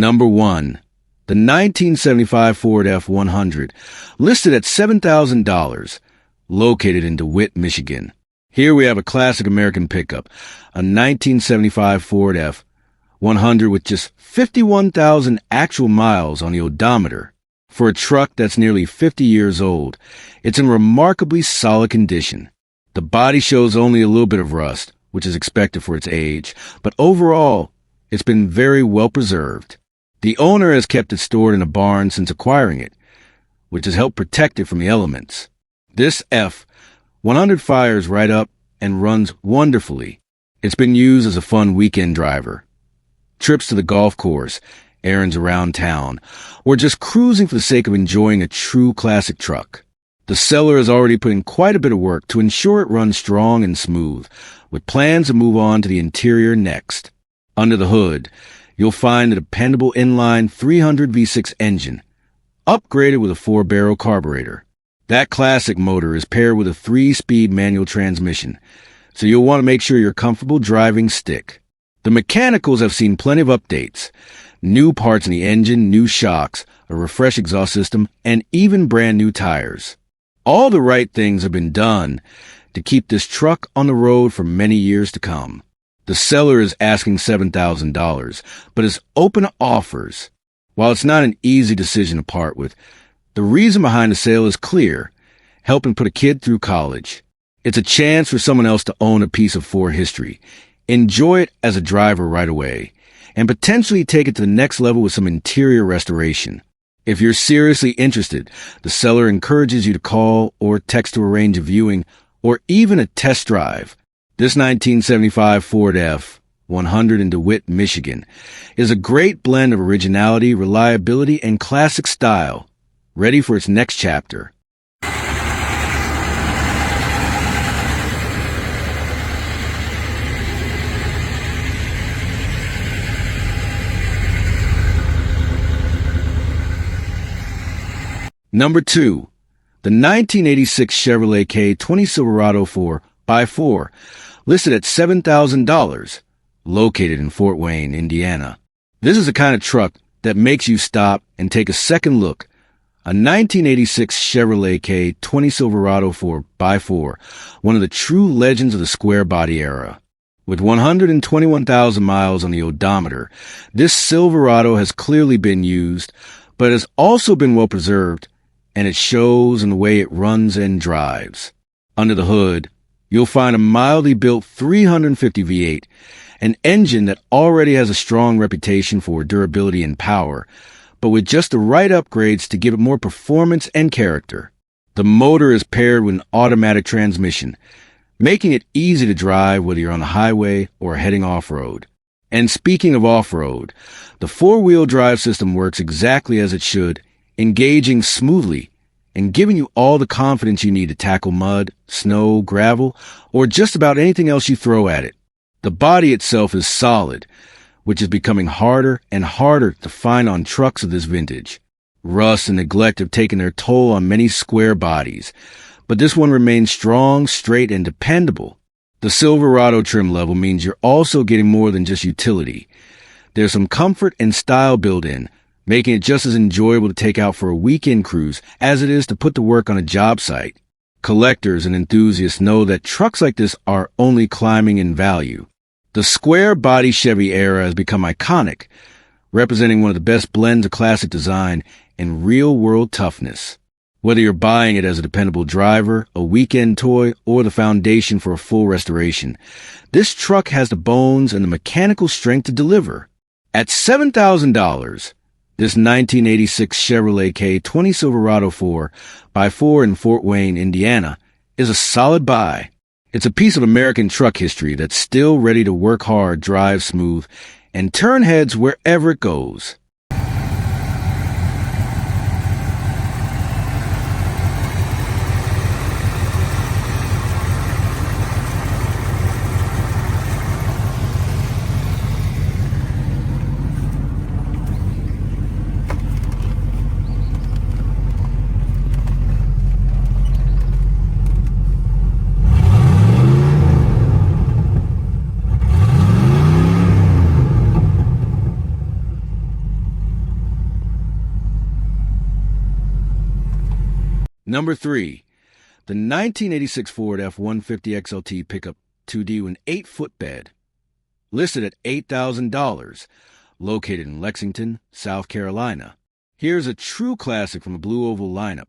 Number 1. The 1975 Ford F-150, listed at $7,000, located in Dewitt, Michigan. Here we have a classic American pickup, a 1975 Ford F-150 with just 51,000 actual miles on the odometer. For a truck that's nearly 50 years old, it's in remarkably solid condition. The body shows only a little bit of rust, which is expected for its age, but overall, it's been very well preserved. The owner has kept it stored in a barn since acquiring it, which has helped protect it from the elements. This F-150 fires right up and runs wonderfully. It's been used as a fun weekend driver. Trips to the golf course, errands around town, or just cruising for the sake of enjoying a true classic truck. The seller has already put in quite a bit of work to ensure it runs strong and smooth, with plans to move on to the interior next. Under the hood, you'll find a dependable inline 300 V6 engine, upgraded with a 4-barrel carburetor. That classic motor is paired with a 3-speed manual transmission, so you'll want to make sure you're comfortable driving stick. The mechanicals have seen plenty of updates, new parts in the engine, new shocks, a refreshed exhaust system, and even brand new tires. All the right things have been done to keep this truck on the road for many years to come. The seller is asking $7,000, but is open to offers. While it's not an easy decision to part with, the reason behind the sale is clear: helping put a kid through college. It's a chance for someone else to own a piece of Ford history, enjoy it as a driver right away, and potentially take it to the next level with some interior restoration. If you're seriously interested, the seller encourages you to call or text to arrange a viewing or even a test drive. This 1975 Ford F-150 in DeWitt, Michigan, is a great blend of originality, reliability, and classic style, ready for its next chapter. Number 2. The 1986 Chevrolet K20 Silverado 4x4, listed at $7,000, located in Fort Wayne, Indiana. This is the kind of truck that makes you stop and take a second look. A 1986 Chevrolet K20 Silverado 4x4, one of the true legends of the square body era. With 121,000 miles on the odometer, this Silverado has clearly been used, but has also been well preserved, and it shows in the way it runs and drives. Under the hood, you'll find a mildly built 350 V8, an engine that already has a strong reputation for durability and power, but with just the right upgrades to give it more performance and character. The motor is paired with an automatic transmission, making it easy to drive whether you're on the highway or heading off-road. And speaking of off-road, the 4-wheel drive system works exactly as it should, engaging smoothly and giving you all the confidence you need to tackle mud, snow, gravel, or just about anything else you throw at it. The body itself is solid, which is becoming harder and harder to find on trucks of this vintage. Rust and neglect have taken their toll on many square bodies, but this one remains strong, straight, and dependable. The Silverado trim level means you're also getting more than just utility. There's some comfort and style built in, making it just as enjoyable to take out for a weekend cruise as it is to put to work on a job site. Collectors and enthusiasts know that trucks like this are only climbing in value. The square body Chevy era has become iconic, representing one of the best blends of classic design and real-world toughness. Whether you're buying it as a dependable driver, a weekend toy, or the foundation for a full restoration, this truck has the bones and the mechanical strength to deliver. At $7,000, this 1986 Chevrolet K20 Silverado 4x4 in Fort Wayne, Indiana, is a solid buy. It's a piece of American truck history that's still ready to work hard, drive smooth, and turn heads wherever it goes. Number 3. The 1986 Ford F-150 XLT Pickup 2D with an 8-foot bed. Listed at $8,000. Located in Lexington, South Carolina. Here's a true classic from a blue oval lineup.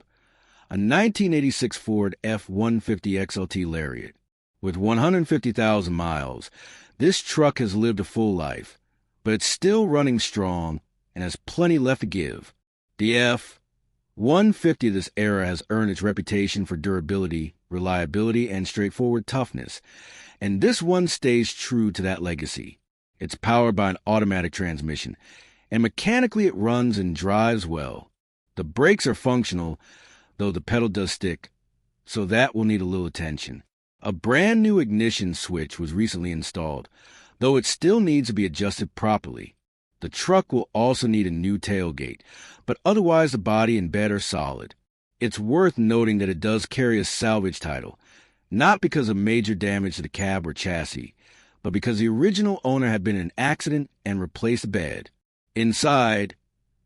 A 1986 Ford F-150 XLT Lariat. With 150,000 miles, this truck has lived a full life, but it's still running strong and has plenty left to give. The F-150 of this era has earned its reputation for durability, reliability, and straightforward toughness, and this one stays true to that legacy. It's powered by an automatic transmission, and mechanically it runs and drives well. The brakes are functional, though the pedal does stick, so that will need a little attention. A brand new ignition switch was recently installed, though it still needs to be adjusted properly. The truck will also need a new tailgate, but otherwise the body and bed are solid. It's worth noting that it does carry a salvage title, not because of major damage to the cab or chassis, but because the original owner had been in an accident and replaced the bed. Inside,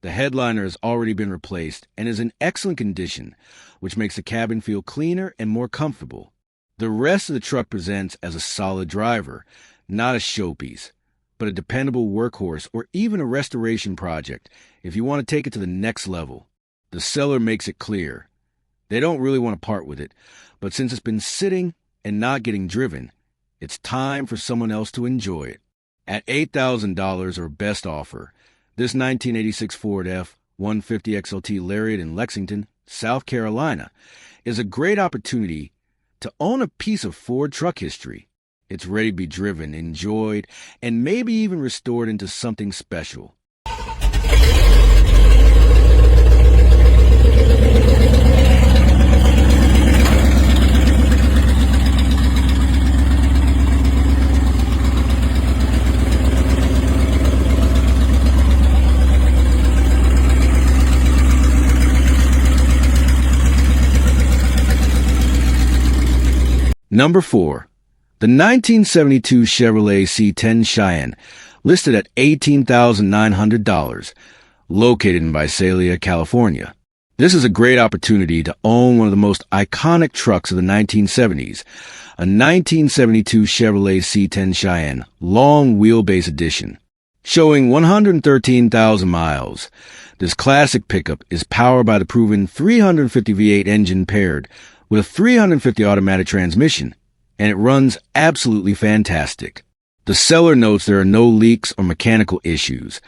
the headliner has already been replaced and is in excellent condition, which makes the cabin feel cleaner and more comfortable. The rest of the truck presents as a solid driver, not a showpiece, but a dependable workhorse or even a restoration project if you want to take it to the next level. The seller makes it clear. They don't really want to part with it, but since it's been sitting and not getting driven, it's time for someone else to enjoy it. At $8,000 or best offer, this 1986 Ford F-150 XLT Lariat in Lexington, South Carolina, is a great opportunity to own a piece of Ford truck history. It's ready to be driven, enjoyed, and maybe even restored into something special. Number 4. The 1972 Chevrolet C10 Cheyenne, listed at $18,900, located in Visalia, California. This is a great opportunity to own one of the most iconic trucks of the 1970s, a 1972 Chevrolet C10 Cheyenne, long wheelbase edition. Showing 113,000 miles, this classic pickup is powered by the proven 350 V8 engine paired with a 350 automatic transmission, and it runs absolutely fantastic. The seller notes there are no leaks or mechanical issues,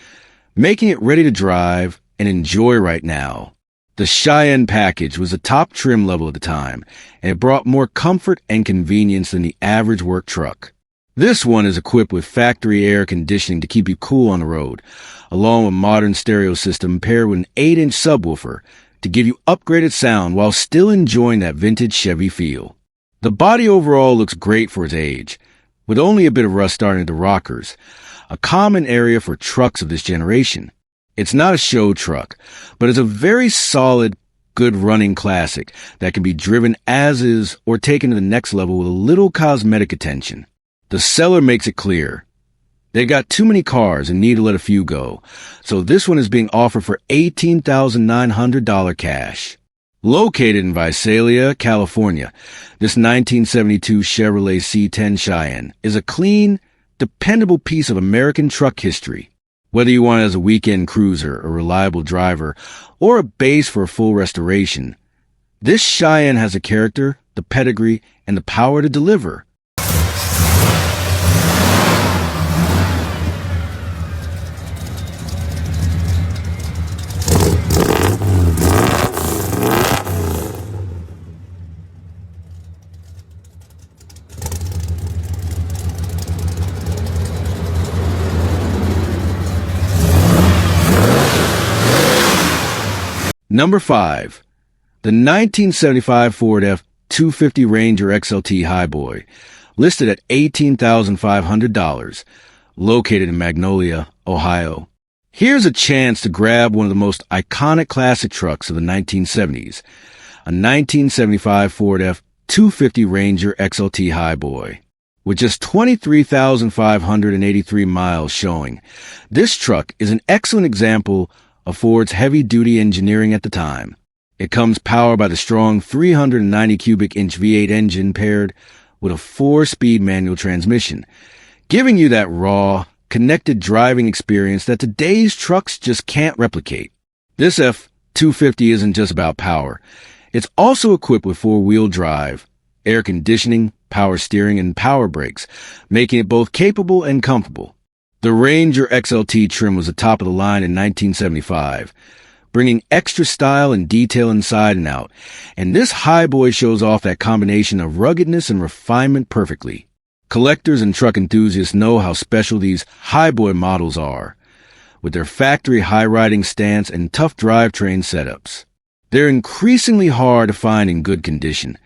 making it ready to drive and enjoy right now. The Cheyenne package was the top trim level at the time, and it brought more comfort and convenience than the average work truck. This one is equipped with factory air conditioning to keep you cool on the road, along with a modern stereo system paired with an 8-inch subwoofer to give you upgraded sound while still enjoying that vintage Chevy feel. The body overall looks great for its age, with only a bit of rust starting at the rockers, a common area for trucks of this generation. It's not a show truck, but it's a very solid, good running classic that can be driven as is or taken to the next level with a little cosmetic attention. The seller makes it clear. They got too many cars and need to let a few go, so this one is being offered for $18,900 cash. Located in Visalia, California, this 1972 Chevrolet C10 Cheyenne is a clean, dependable piece of American truck history. Whether you want it as a weekend cruiser, a reliable driver, or a base for a full restoration, this Cheyenne has the character, the pedigree, and the power to deliver. Number 5. The 1975 Ford F-250 Ranger XLT Highboy, listed at $18,500, located in Magnolia, Ohio. Here's a chance to grab one of the most iconic classic trucks of the 1970s, a 1975 Ford F-250 Ranger XLT Highboy. With just 23,583 miles showing, this truck is an excellent example of Ford's heavy-duty engineering at the time. It comes powered by the strong 390 cubic inch V8 engine paired with a 4-speed manual transmission, giving you that raw, connected driving experience that today's trucks just can't replicate. This F-250 isn't just about power. It's also equipped with 4-wheel drive, air conditioning, power steering, and power brakes, making it both capable and comfortable. The Ranger XLT trim was the top of the line in 1975, bringing extra style and detail inside and out, and this Highboy shows off that combination of ruggedness and refinement perfectly. Collectors and truck enthusiasts know how special these Highboy models are, with their factory high-riding stance and tough drivetrain setups. They're increasingly hard to find in good condition,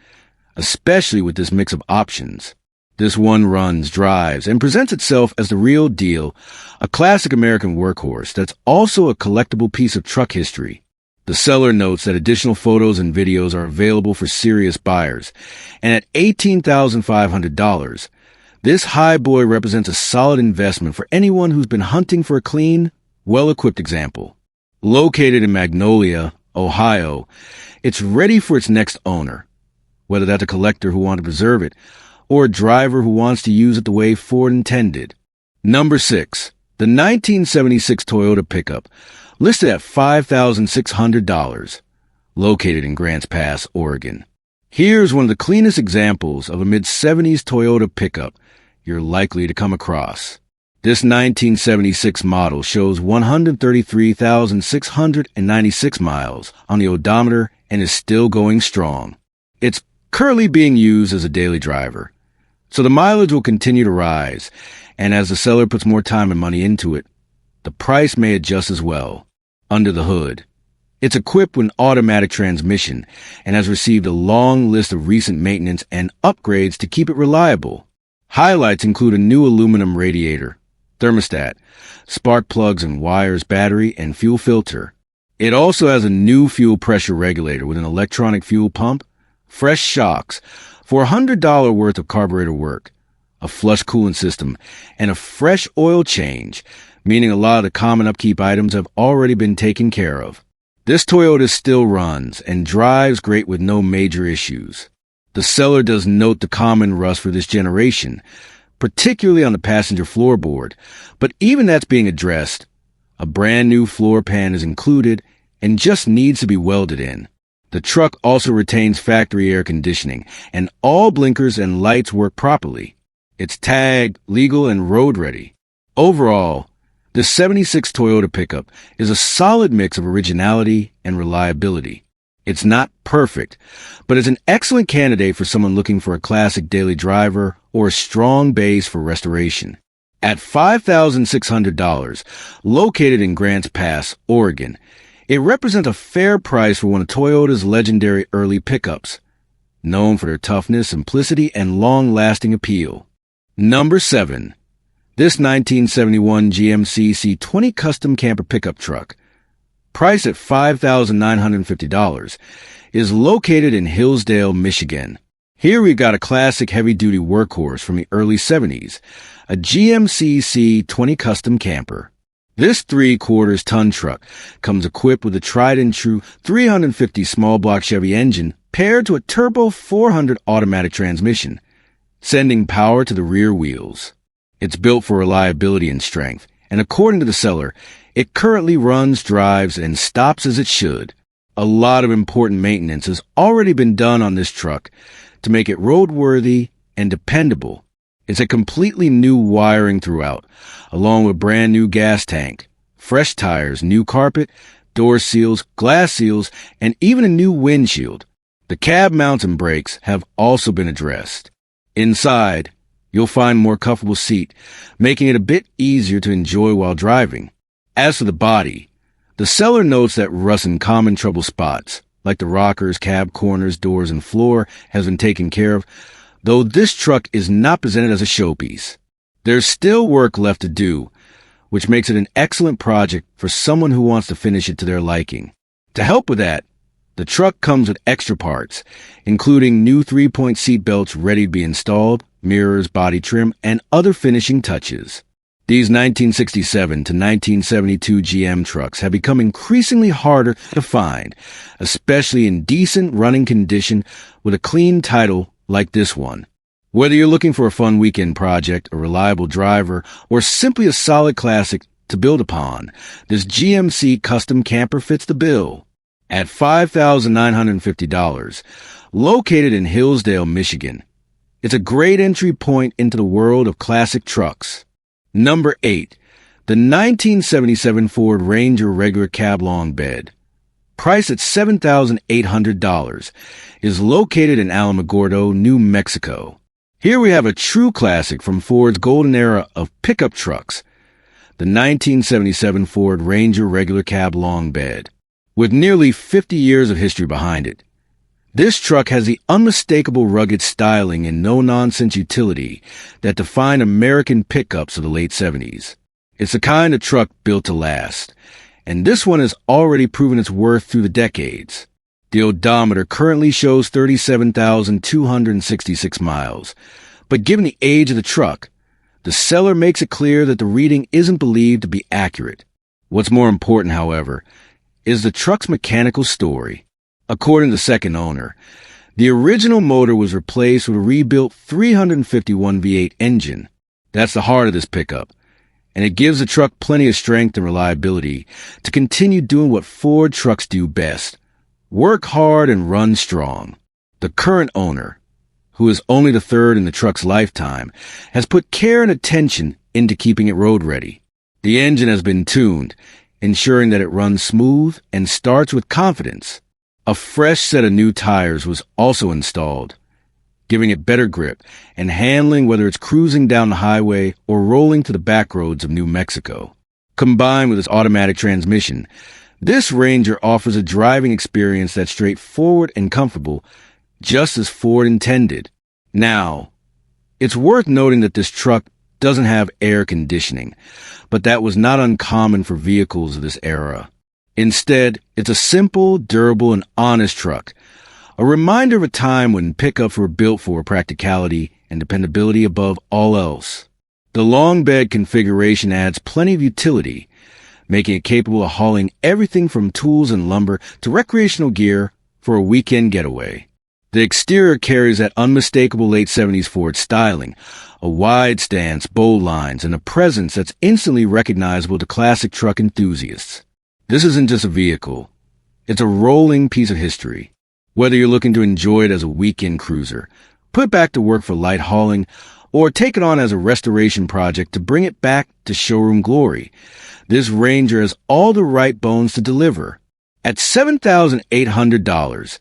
especially with this mix of options. This one runs, drives, and presents itself as the real deal, a classic American workhorse that's also a collectible piece of truck history. The seller notes that additional photos and videos are available for serious buyers, and at $18,500, this Highboy represents a solid investment for anyone who's been hunting for a clean, well-equipped example. Located in Magnolia, Ohio, it's ready for its next owner, whether that's a collector who wants to preserve it or a driver who wants to use it the way Ford intended. Number 6. The 1976 Toyota Pickup, listed at $5,600, located in Grants Pass, Oregon. Here's one of the cleanest examples of a mid-70s Toyota pickup you're likely to come across. This 1976 model shows 133,696 miles on the odometer and is still going strong. It's currently being used as a daily driver, so the mileage will continue to rise, and as the seller puts more time and money into it, the price may adjust as well. Under the hood, it's equipped with an automatic transmission and has received a long list of recent maintenance and upgrades to keep it reliable. Highlights include a new aluminum radiator, thermostat, spark plugs and wires, battery, and fuel filter. It also has a new fuel pressure regulator with an electronic fuel pump, fresh shocks, for $100 worth of carburetor work, a flush coolant system, and a fresh oil change, meaning a lot of the common upkeep items have already been taken care of. This Toyota still runs and drives great with no major issues. The seller does note the common rust for this generation, particularly on the passenger floorboard, but even that's being addressed. A brand new floor pan is included and just needs to be welded in. The truck also retains factory air conditioning, and all blinkers and lights work properly. It's tagged, legal, and road ready. Overall, the 76 Toyota pickup is a solid mix of originality and reliability. It's not perfect, but it's an excellent candidate for someone looking for a classic daily driver or a strong base for restoration. At $5,600, located in Grants Pass, Oregon, it represents a fair price for one of Toyota's legendary early pickups, known for their toughness, simplicity, and long-lasting appeal. Number 7. This 1971 GMC C20 Custom Camper Pickup Truck, priced at $5,950, is located in Hillsdale, Michigan. Here we've got a classic heavy-duty workhorse from the early 70s, a GMC C20 Custom Camper. This 3/4-ton truck comes equipped with a tried-and-true 350 small-block Chevy engine paired to a turbo 400 automatic transmission, sending power to the rear wheels. It's built for reliability and strength, and according to the seller, it currently runs, drives, and stops as it should. A lot of important maintenance has already been done on this truck to make it roadworthy and dependable. It's a completely new wiring throughout, along with brand new gas tank, fresh tires, new carpet, door seals, glass seals, and even a new windshield. The cab mounts and brakes have also been addressed. Inside, you'll find more comfortable seat, making it a bit easier to enjoy while driving. As for the body, the seller notes that rust and common trouble spots, like the rockers, cab corners, doors, and floor, has been taken care of, though this truck is not presented as a showpiece. There's still work left to do, which makes it an excellent project for someone who wants to finish it to their liking. To help with that, the truck comes with extra parts, including new 3-point seat belts ready to be installed, mirrors, body trim, and other finishing touches. These 1967 to 1972 GM trucks have become increasingly harder to find, especially in decent running condition with a clean title like this one. Whether you're looking for a fun weekend project, a reliable driver, or simply a solid classic to build upon, this GMC custom camper fits the bill. At $5,950, located in Hillsdale, Michigan, it's a great entry point into the world of classic trucks. Number 8. The 1977 Ford Ranger regular cab long bed, priced at $7,800, is located in Alamogordo, New Mexico. Here we have a true classic from Ford's golden era of pickup trucks, the 1977 Ford Ranger regular cab long bed. With nearly 50 years of history behind it, this truck has the unmistakable rugged styling and no-nonsense utility that defined American pickups of the late 70s. It's the kind of truck built to last, and this one has already proven its worth through the decades. The odometer currently shows 37,266 miles, but given the age of the truck, the seller makes it clear that the reading isn't believed to be accurate. What's more important, however, is the truck's mechanical story. According to the second owner, the original motor was replaced with a rebuilt 351 V8 engine. That's the heart of this pickup, and it gives the truck plenty of strength and reliability to continue doing what Ford trucks do best: work hard and run strong. The current owner, who is only the third in the truck's lifetime, has put care and attention into keeping it road ready. The engine has been tuned, ensuring that it runs smooth and starts with confidence. A fresh set of new tires was also installed, giving it better grip and handling whether it's cruising down the highway or rolling to the back roads of New Mexico. Combined with its automatic transmission, this Ranger offers a driving experience that's straightforward and comfortable, just as Ford intended. Now, it's worth noting that this truck doesn't have air conditioning, but that was not uncommon for vehicles of this era. Instead, it's a simple, durable, and honest truck, a reminder of a time when pickups were built for practicality and dependability above all else. The long bed configuration adds plenty of utility, making it capable of hauling everything from tools and lumber to recreational gear for a weekend getaway. The exterior carries that unmistakable late 70s Ford styling, a wide stance, bold lines, and a presence that's instantly recognizable to classic truck enthusiasts. This isn't just a vehicle. It's a rolling piece of history. Whether you're looking to enjoy it as a weekend cruiser, put it back to work for light hauling, or take it on as a restoration project to bring it back to showroom glory, this Ranger has all the right bones to deliver. At $7,800,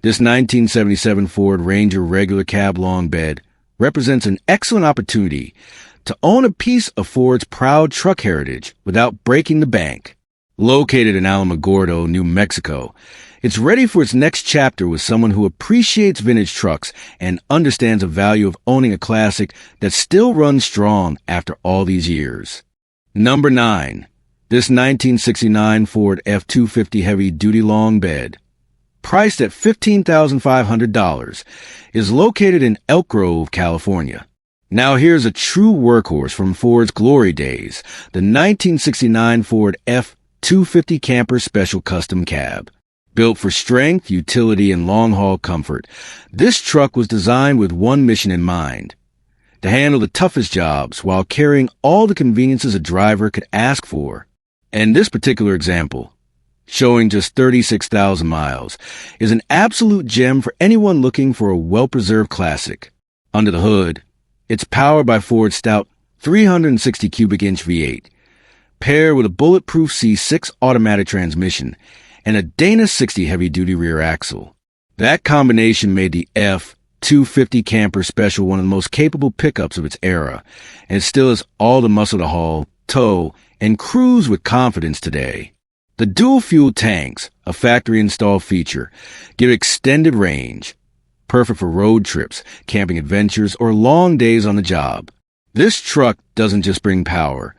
this 1977 Ford Ranger regular cab long bed represents an excellent opportunity to own a piece of Ford's proud truck heritage without breaking the bank. Located in Alamogordo, New Mexico, it's ready for its next chapter with someone who appreciates vintage trucks and understands the value of owning a classic that still runs strong after all these years. Number 9. This 1969 Ford F-150 heavy-duty long bed, priced at $15,500, is located in Elk Grove, California. Now here's a true workhorse from Ford's glory days, the 1969 Ford F-250 Camper Special Custom Cab. Built for strength, utility, and long-haul comfort, this truck was designed with one mission in mind: to handle the toughest jobs while carrying all the conveniences a driver could ask for. And this particular example, showing just 36,000 miles, is an absolute gem for anyone looking for a well-preserved classic. Under the hood, it's powered by Ford's stout 360 cubic inch V8, paired with a bulletproof C6 automatic transmission and a Dana 60 heavy-duty rear axle. That combination made the F-250 Camper Special one of the most capable pickups of its era, and it still has all the muscle to haul, tow, and cruise with confidence today. The dual-fuel tanks, a factory-installed feature, give extended range, perfect for road trips, camping adventures, or long days on the job. This truck doesn't just bring power,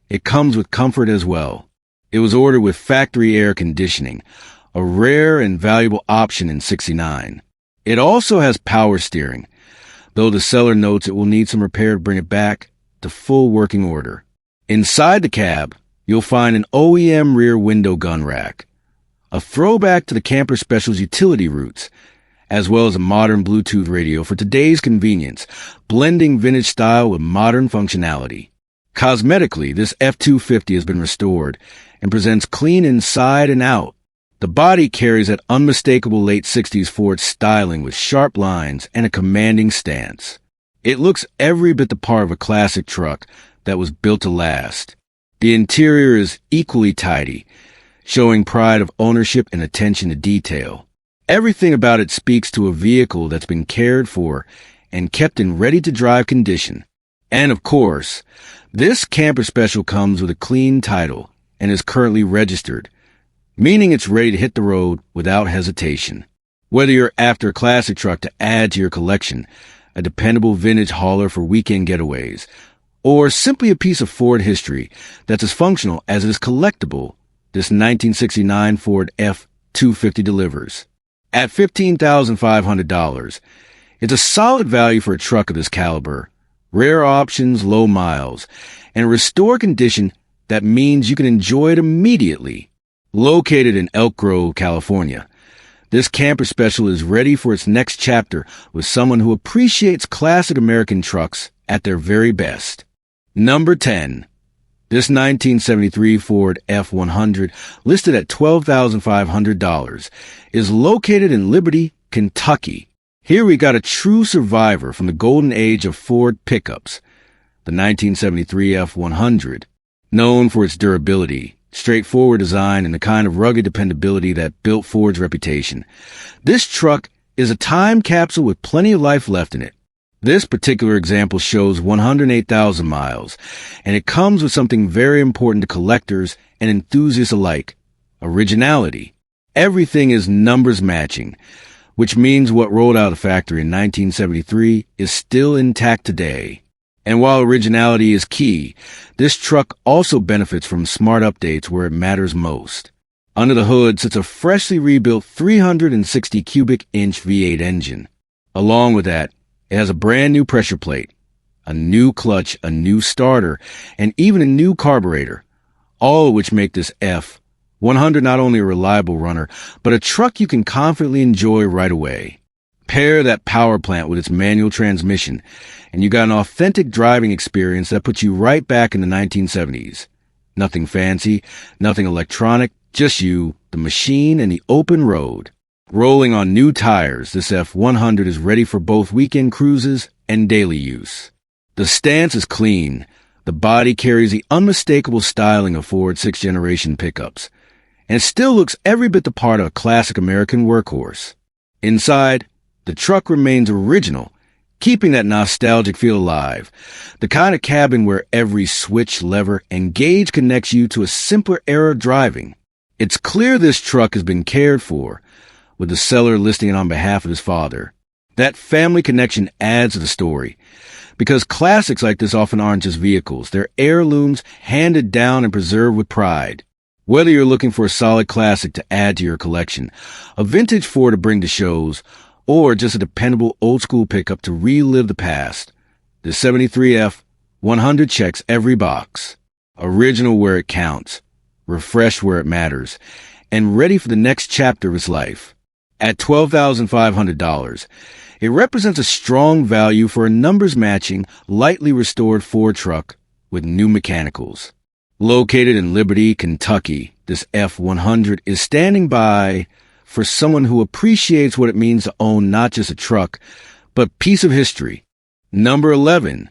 it comes with comfort as well. It was ordered with factory air conditioning, a rare and valuable option in '69. It also has power steering, though the seller notes it will need some repair to bring it back to full working order. Inside the cab, you'll find an OEM rear window gun rack, a throwback to the Camper Special's utility roots, as well as a modern Bluetooth radio for today's convenience, blending vintage style with modern functionality. Cosmetically, this F-250 has been restored and presents clean inside and out. The body carries that unmistakable late 60s Ford styling with sharp lines and a commanding stance. It looks every bit the part of a classic truck that was built to last. The interior is equally tidy, showing pride of ownership and attention to detail. Everything about it speaks to a vehicle that's been cared for and kept in ready-to-drive condition. And of course, this Camper Special comes with a clean title and is currently registered, meaning it's ready to hit the road without hesitation. Whether you're after a classic truck to add to your collection, a dependable vintage hauler for weekend getaways, or simply a piece of Ford history that's as functional as it is collectible, this 1969 Ford F-250 delivers. At $15,500, it's a solid value for a truck of this caliber. Rare options, low miles, and a restored condition that means you can enjoy it immediately. Located in Elk Grove, California, this Camper Special is ready for its next chapter with someone who appreciates classic American trucks at their very best. Number 10. This 1973 Ford F-150, listed at $12,500, is located in Liberty, Kentucky. Here we got a true survivor from the golden age of Ford pickups, the 1973 F-150. Known for its durability, straightforward design, and the kind of rugged dependability that built Ford's reputation, this truck is a time capsule with plenty of life left in it. This particular example shows 108,000 miles, and it comes with something very important to collectors and enthusiasts alike: originality. Everything is numbers matching, which means what rolled out of the factory in 1973 is still intact today. And while originality is key, this truck also benefits from smart updates where it matters most. Under the hood sits a freshly rebuilt 360 cubic inch V8 engine. Along with that, it has a brand new pressure plate, a new clutch, a new starter, and even a new carburetor, all of which make this F-150 not only a reliable runner, but a truck you can confidently enjoy right away. Pair that power plant with its manual transmission, and you got an authentic driving experience that puts you right back in the 1970s. Nothing fancy, nothing electronic, just you, the machine, and the open road. Rolling on new tires, this F-150 is ready for both weekend cruises and daily use. The stance is clean. The body carries the unmistakable styling of Ford 6th generation pickups, and it still looks every bit the part of a classic American workhorse. Inside, the truck remains original, keeping that nostalgic feel alive. The kind of cabin where every switch, lever, and gauge connects you to a simpler era of driving. It's clear this truck has been cared for, with the seller listing it on behalf of his father. That family connection adds to the story, because classics like this often aren't just vehicles. They're heirlooms handed down and preserved with pride. Whether you're looking for a solid classic to add to your collection, a vintage Ford to bring to shows, or just a dependable old-school pickup to relive the past, the 73 F-150 checks every box. Original where it counts, refreshed where it matters, and ready for the next chapter of its life. At $12,500, it represents a strong value for a numbers-matching, lightly restored Ford truck with new mechanicals. Located in Liberty, Kentucky, this F-150 is standing by for someone who appreciates what it means to own not just a truck, but a piece of history. Number 11.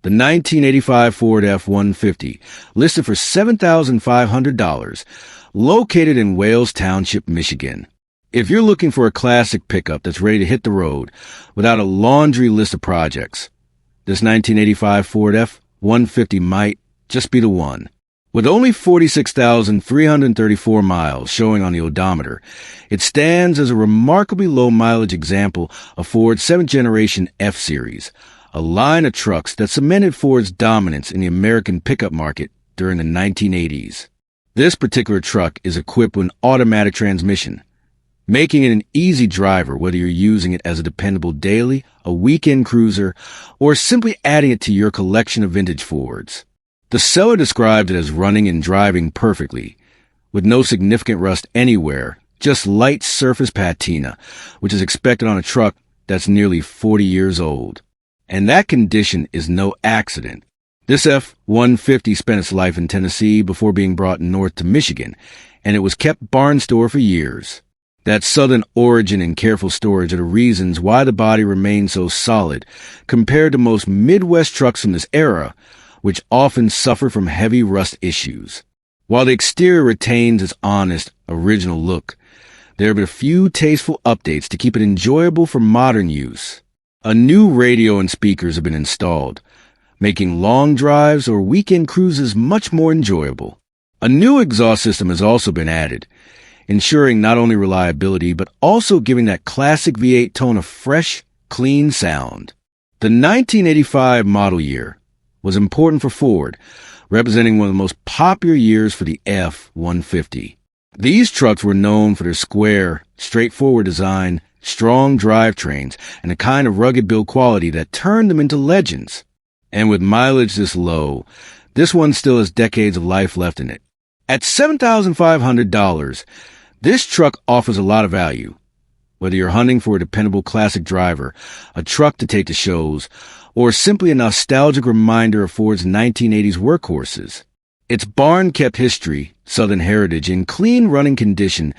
The 1985 Ford F-150, listed for $7,500, located in Wales Township, Michigan. If you're looking for a classic pickup that's ready to hit the road without a laundry list of projects, this 1985 Ford F-150 might just be the one. With only 46,334 miles showing on the odometer, it stands as a remarkably low-mileage example of Ford's 7th generation F-Series, a line of trucks that cemented Ford's dominance in the American pickup market during the 1980s. This particular truck is equipped with an automatic transmission, making it an easy driver whether you're using it as a dependable daily, a weekend cruiser, or simply adding it to your collection of vintage Fords. The seller described it as running and driving perfectly, with no significant rust anywhere, just light surface patina, which is expected on a truck that's nearly 40 years old. And that condition is no accident. This F-150 spent its life in Tennessee before being brought north to Michigan, and it was kept barn store for years. That southern origin and careful storage are the reasons why the body remains so solid compared to most Midwest trucks from this era, which often suffer from heavy rust issues. While the exterior retains its honest, original look, there have been a few tasteful updates to keep it enjoyable for modern use. A new radio and speakers have been installed, making long drives or weekend cruises much more enjoyable. A new exhaust system has also been added, ensuring not only reliability but also giving that classic V8 tone of fresh, clean sound. The 1985 model year was important for Ford, representing one of the most popular years for the F-150. These trucks were known for their square, straightforward design, strong drivetrains, and a kind of rugged build quality that turned them into legends. And with mileage this low, this one still has decades of life left in it. At $7,500, this truck offers a lot of value. Whether you're hunting for a dependable classic driver, a truck to take to shows, or simply a nostalgic reminder of Ford's 1980s workhorses, its barn-kept history, southern heritage, and clean running condition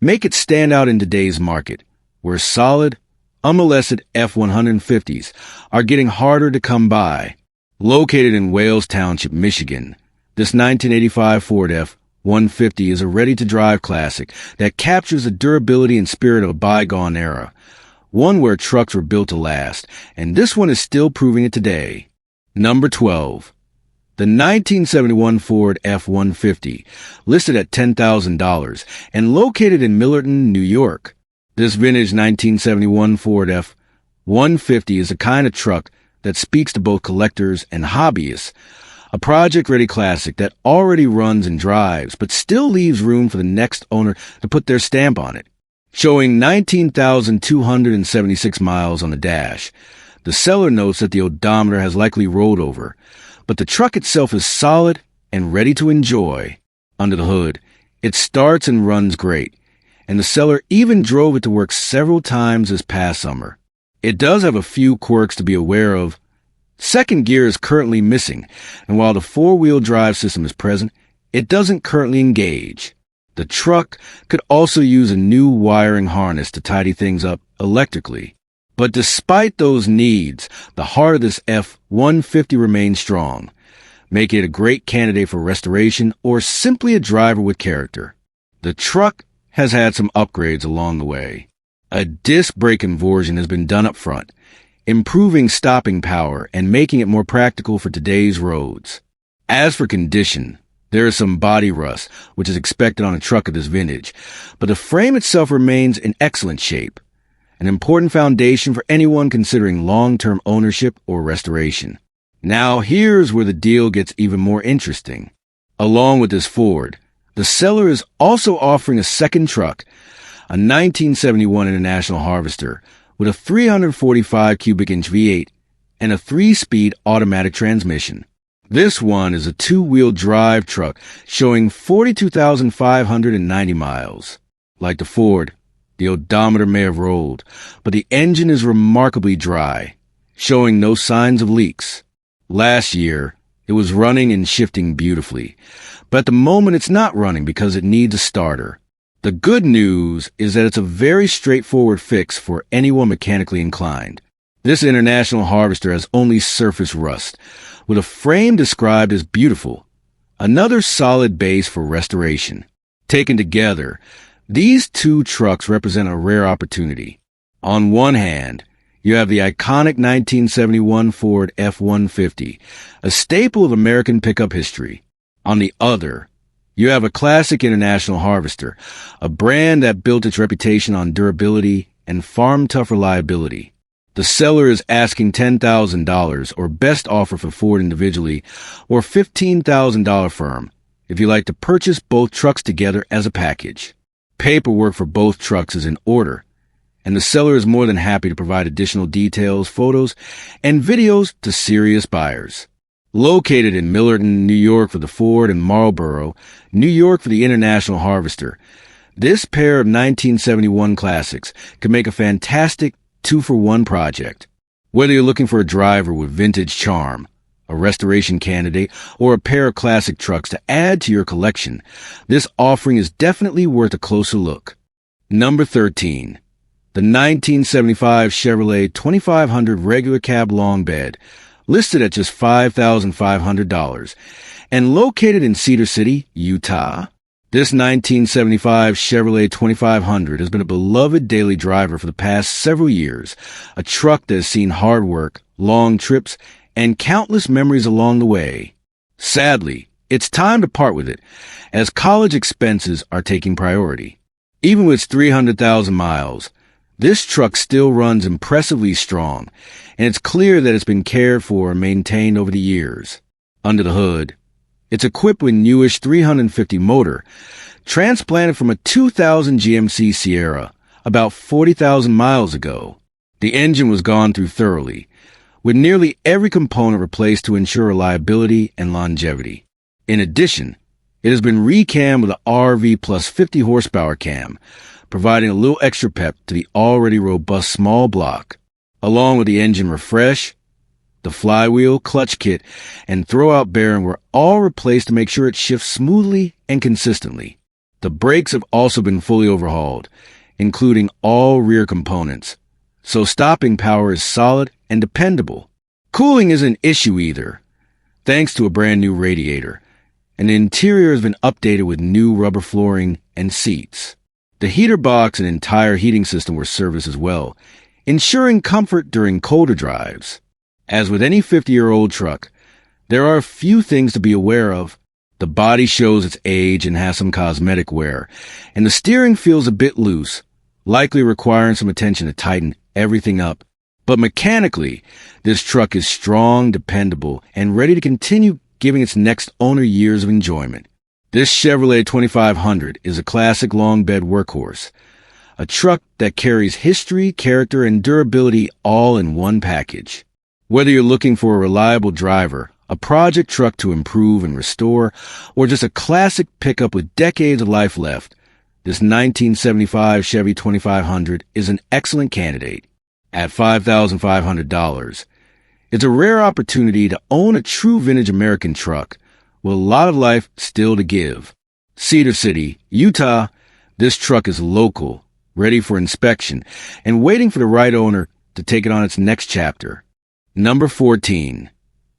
make it stand out in today's market, where solid, unmolested F-150s are getting harder to come by. Located in Wales Township, Michigan, this 1985 Ford F-150 is a ready-to-drive classic that captures the durability and spirit of a bygone era, one where trucks were built to last, and this one is still proving it today. Number 12. The 1971 Ford F-150, listed at $10,000 and located in Millerton, New York. This vintage 1971 Ford F-150 is the kind of truck that speaks to both collectors and hobbyists, a project-ready classic that already runs and drives, but still leaves room for the next owner to put their stamp on it. Showing 19,276 miles on the dash, the seller notes that the odometer has likely rolled over, but the truck itself is solid and ready to enjoy. Under the hood, it starts and runs great, and the seller even drove it to work several times this past summer. It does have a few quirks to be aware of. Second gear is currently missing, and while the four-wheel drive system is present, it doesn't currently engage. The truck could also use a new wiring harness to tidy things up electrically. But despite those needs, the heart of this F-150 remains strong, making it a great candidate for restoration or simply a driver with character. The truck has had some upgrades along the way. A disc brake inversion has been done up front, improving stopping power and making it more practical for today's roads. As for condition, there is some body rust, which is expected on a truck of this vintage, but the frame itself remains in excellent shape, an important foundation for anyone considering long-term ownership or restoration. Now here's where the deal gets even more interesting. Along with this Ford, the seller is also offering a second truck, a 1971 International Harvester with a 345 cubic inch V8 and a 3-speed automatic transmission. This one is a two-wheel drive truck showing 42,590 miles. Like the Ford, the odometer may have rolled, but the engine is remarkably dry, showing no signs of leaks. Last year, it was running and shifting beautifully, but at the moment it's not running because it needs a starter. The good news is that it's a very straightforward fix for anyone mechanically inclined. This International Harvester has only surface rust, with a frame described as beautiful, another solid base for restoration. Taken together, these two trucks represent a rare opportunity. On one hand, you have the iconic 1971 Ford F-150, a staple of American pickup history. On the other, you have a classic International Harvester, a brand that built its reputation on durability and farm-tough reliability. The seller is asking $10,000 or best offer for Ford individually, or $15,000 firm if you'd like to purchase both trucks together as a package. Paperwork for both trucks is in order, and the seller is more than happy to provide additional details, photos, and videos to serious buyers. Located in Millerton, New York for the Ford and Marlboro, New York for the International Harvester, this pair of 1971 classics could make a fantastic two-for-one project. Whether you're looking for a driver with vintage charm, a restoration candidate, or a pair of classic trucks to add to your collection, this offering is definitely worth a closer look. Number 13. The 1975 Chevrolet 2500 regular cab long bed, listed at just $5,500, and located in Cedar City, Utah. This 1975 Chevrolet 2500 has been a beloved daily driver for the past several years, a truck that has seen hard work, long trips, and countless memories along the way. Sadly, it's time to part with it, as college expenses are taking priority. Even with its 300,000 miles, this truck still runs impressively strong, and it's clear that it's been cared for and maintained over the years. Under the hood, it's equipped with newish 350 motor, transplanted from a 2000 GMC Sierra about 40,000 miles ago. The engine was gone through thoroughly, with nearly every component replaced to ensure reliability and longevity. In addition, it has been recammed with an RV plus 50 horsepower cam, providing a little extra pep to the already robust small block. Along with the engine refresh, the flywheel, clutch kit, and throwout bearing were all replaced to make sure it shifts smoothly and consistently. The brakes have also been fully overhauled, including all rear components, so stopping power is solid and dependable. Cooling isn't an issue either, thanks to a brand new radiator, and the interior has been updated with new rubber flooring and seats. The heater box and entire heating system were serviced as well, ensuring comfort during colder drives. As with any 50-year-old truck, there are a few things to be aware of. The body shows its age and has some cosmetic wear, and the steering feels a bit loose, likely requiring some attention to tighten everything up. But mechanically, this truck is strong, dependable, and ready to continue giving its next owner years of enjoyment. This Chevrolet 2500 is a classic long bed workhorse, a truck that carries history, character, and durability all in one package. Whether you're looking for a reliable driver, a project truck to improve and restore, or just a classic pickup with decades of life left, this 1975 Chevy 2500 is an excellent candidate. At $5,500, it's a rare opportunity to own a true vintage American truck with a lot of life still to give. Cedar City, Utah, this truck is local, ready for inspection, and waiting for the right owner to take it on its next chapter. Number 14.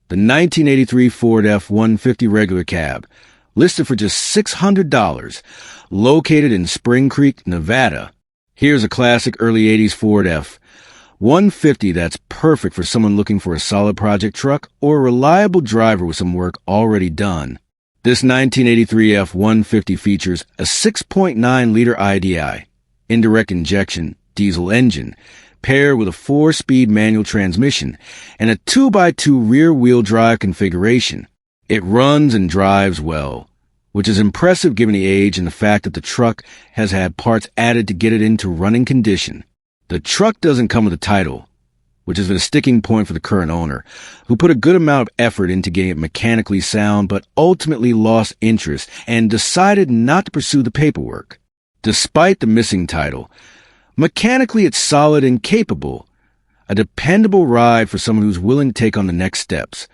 The 1983 Ford F-150 regular cab, listed for just $600, located in Spring Creek, Nevada. Here's a classic early 80s Ford F-150 that's perfect for someone looking for a solid project truck or a reliable driver with some work already done. This 1983 F-150 features a 6.9-liter IDI, indirect injection, diesel engine, paired with a 4-speed manual transmission and a 2x2 rear-wheel drive configuration. It runs and drives well, which is impressive given the age and the fact that the truck has had parts added to get it into running condition. The truck doesn't come with a title, which has been a sticking point for the current owner, who put a good amount of effort into getting it mechanically sound but ultimately lost interest and decided not to pursue the paperwork. Despite the missing title, mechanically it's solid and capable, a dependable ride for someone who's willing to take on the next steps,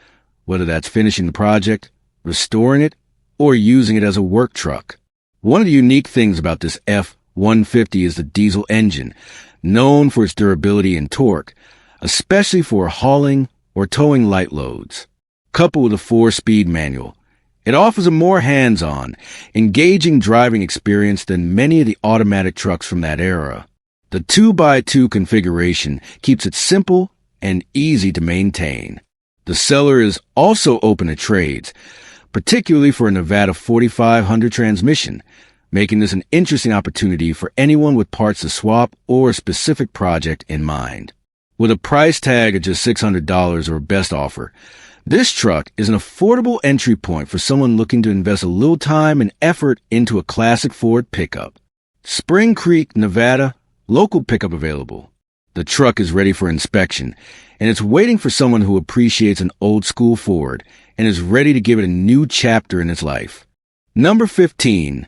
whether that's finishing the project, restoring it, or using it as a work truck. One of the unique things about this F-150 is the diesel engine, known for its durability and torque, especially for hauling or towing light loads. Coupled with a 4-speed manual, it offers a more hands-on, engaging driving experience than many of the automatic trucks from that era. The 2x2 configuration keeps it simple and easy to maintain. The seller is also open to trades, particularly for a Nevada 4500 transmission, making this an interesting opportunity for anyone with parts to swap or a specific project in mind. With a price tag of just $600 or best offer, this truck is an affordable entry point for someone looking to invest a little time and effort into a classic Ford pickup. Spring Creek, Nevada, local pickup available. The truck is ready for inspection, and it's waiting for someone who appreciates an old-school Ford and is ready to give it a new chapter in its life. Number 15.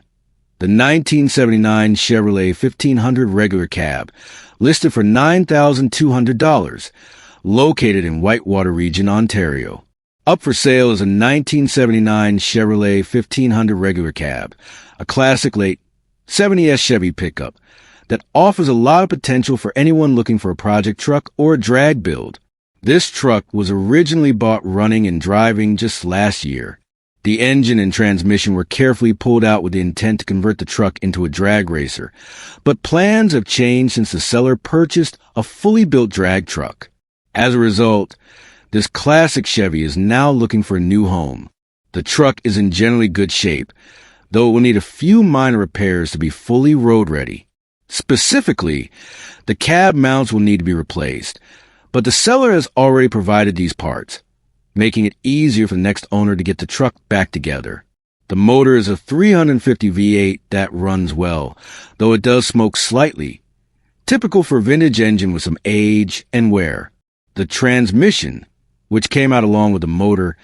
The 1979 Chevrolet 1500 regular cab, listed for $9,200, located in Whitewater Region, Ontario. Up for sale is a 1979 Chevrolet 1500 regular cab, a classic late 70s Chevy pickup that offers a lot of potential for anyone looking for a project truck or a drag build. This truck was originally bought running and driving just last year. The engine and transmission were carefully pulled out with the intent to convert the truck into a drag racer, but plans have changed since the seller purchased a fully built drag truck. As a result, this classic Chevy is now looking for a new home. The truck is in generally good shape, though it will need a few minor repairs to be fully road ready. Specifically, the cab mounts will need to be replaced, but the seller has already provided these parts, making it easier for the next owner to get the truck back together. The motor is a 350 V8 that runs well, though it does smoke slightly, typical for a vintage engine with some age and wear. The transmission, which came out along with the motor,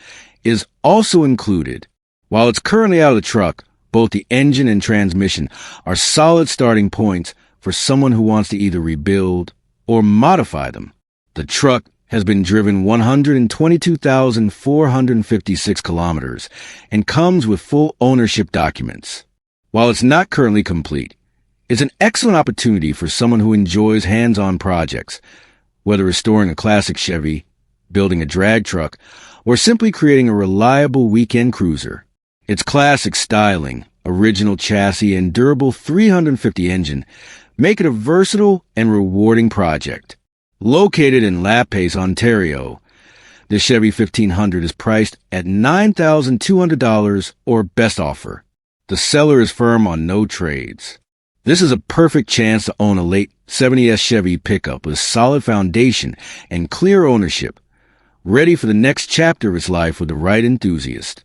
is also included. While it's currently out of the truck, both the engine and transmission are solid starting points for someone who wants to either rebuild or modify them. The truck has been driven 122,456 kilometers and comes with full ownership documents. While it's not currently complete, it's an excellent opportunity for someone who enjoys hands-on projects, whether restoring a classic Chevy, building a drag truck, or simply creating a reliable weekend cruiser. Its classic styling, original chassis, and durable 350 engine make it a versatile and rewarding project. Located in La Pace, Ontario, the Chevy 1500 is priced at $9,200 or best offer. The seller is firm on no trades. This is a perfect chance to own a late 70s Chevy pickup with a solid foundation and clear ownership, ready for the next chapter of its life with the right enthusiast.